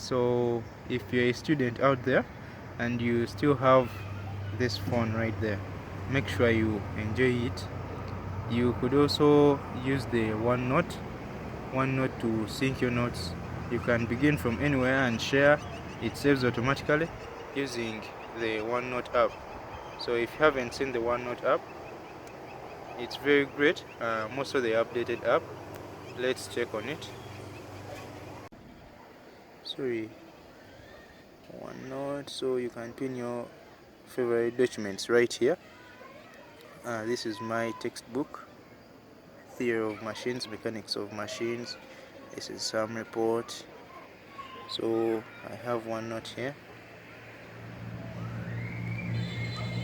So if you're a student out there and you still have this phone right there, make sure you enjoy it. You could also use the OneNote to sync your notes. You can begin from anywhere and share. It saves automatically using the OneNote app. So if you haven't seen the OneNote app, it's very great. Most of the updated app. Let's check on it. Sorry, OneNote. So you can pin your favorite documents right here. This is my textbook, Theory of Machines, Mechanics of Machines. This is some report. So I have OneNote here.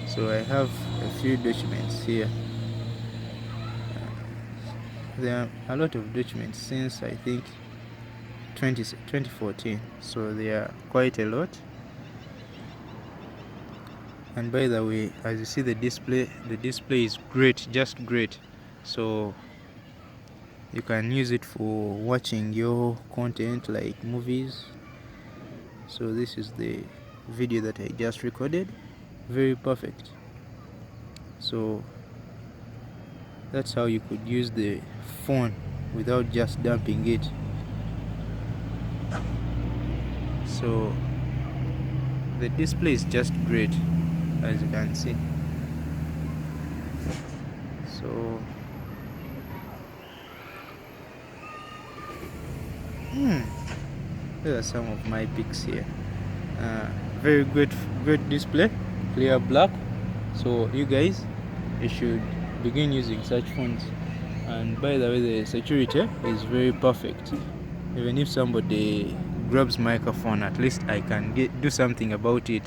So I have a few documents here. There are a lot of documents since I think 2014. So there are quite a lot. And by the way, as you see the display is great, just great. So you can use it for watching your content like movies. So this is the video that I just recorded. Very perfect. So that's how you could use the phone without just dumping it. So the display is just great, as you can see. So these are some of my pics here. Very great display, clear black. So you guys, you should begin using such phones. And by the way, the security is very perfect. Even if somebody grabs microphone, at least I can do something about it.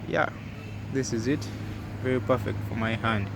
Yeah, this is it. Very perfect for my hand.